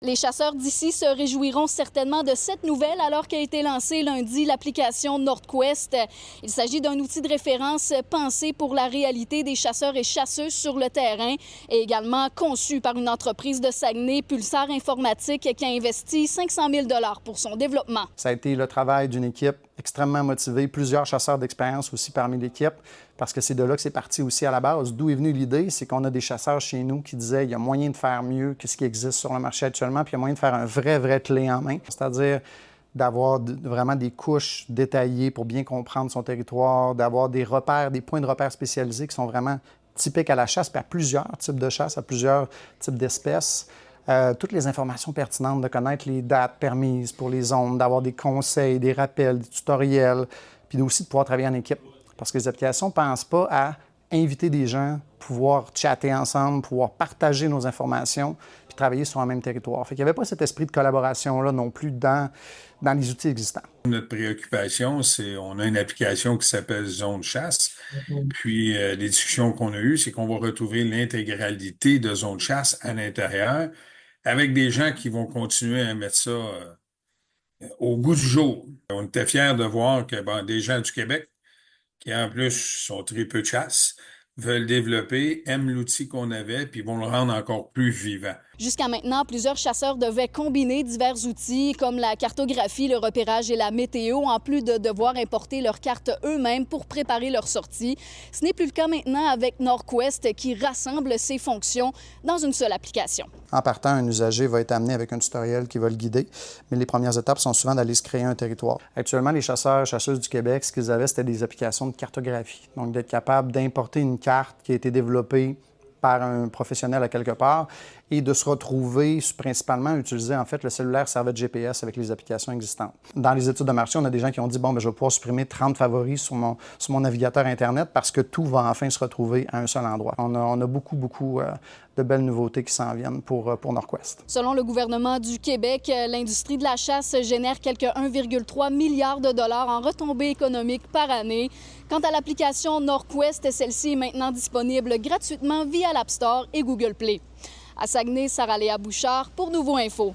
Les chasseurs d'ici se réjouiront certainement de cette nouvelle alors qu'a été lancée lundi l'application NordQuest. Il s'agit d'un outil de référence pensé pour la réalité des chasseurs et chasseuses sur le terrain et également conçu par une entreprise de Saguenay, Pulsar Informatique, qui a investi 500 000 $ pour son développement. Ça a été le travail d'une équipe extrêmement motivée, plusieurs chasseurs d'expérience aussi parmi l'équipe, parce que c'est de là que c'est parti aussi à la base. D'où est venue l'idée, c'est qu'on a des chasseurs chez nous qui disaient qu'il y a moyen de faire mieux que ce qui existe sur le marché actuellement, puis il y a moyen de faire un vrai clé en main, c'est-à-dire d'avoir vraiment des couches détaillées pour bien comprendre son territoire, d'avoir des repères, des points de repère spécialisés qui sont vraiment typiques à la chasse, puis à plusieurs types de chasse, à plusieurs types d'espèces. Toutes les informations pertinentes, de connaître les dates permises pour les zones, d'avoir des conseils, des rappels, des tutoriels, puis aussi de pouvoir travailler en équipe. Parce que les applications ne pensent pas à inviter des gens, pouvoir chatter ensemble, pouvoir partager nos informations, puis travailler sur un même territoire. Fait qu'il n'y avait pas cet esprit de collaboration-là non plus dans les outils existants. Notre préoccupation, c'est on a une application qui s'appelle Zone Chasse. Puis les discussions qu'on a eues, c'est qu'on va retrouver l'intégralité de Zone Chasse à l'intérieur avec des gens qui vont continuer à mettre ça au goût du jour. On était fiers de voir que des gens du Québec, qui en plus sont très peu de chasse, veulent développer, aiment l'outil qu'on avait, puis vont le rendre encore plus vivant. Jusqu'à maintenant, plusieurs chasseurs devaient combiner divers outils comme la cartographie, le repérage et la météo, en plus de devoir importer leurs cartes eux-mêmes pour préparer leur sortie. Ce n'est plus le cas maintenant avec NordQuest qui rassemble ces fonctions dans une seule application. En partant, un usager va être amené avec un tutoriel qui va le guider, mais les premières étapes sont souvent d'aller se créer un territoire. Actuellement, les chasseurs et chasseuses du Québec, ce qu'ils avaient, c'était des applications de cartographie. Donc, d'être capable d'importer une carte qui a été développée par un professionnel à quelque part et de se retrouver principalement à utiliser en fait le cellulaire servait de GPS avec les applications existantes. Dans les études de marché, on a des gens qui ont dit bon, je vais pouvoir supprimer 30 favoris sur mon navigateur Internet parce que tout va enfin se retrouver à un seul endroit. On a beaucoup de belles nouveautés qui s'en viennent pour NordQuest. Selon le gouvernement du Québec, l'industrie de la chasse génère quelque 1,3 milliard de dollars en retombées économiques par année. Quant à l'application NordQuest, celle-ci est maintenant disponible gratuitement via l'App Store et Google Play. À Saguenay, Sarah-Léa Bouchard pour Nouveau Info.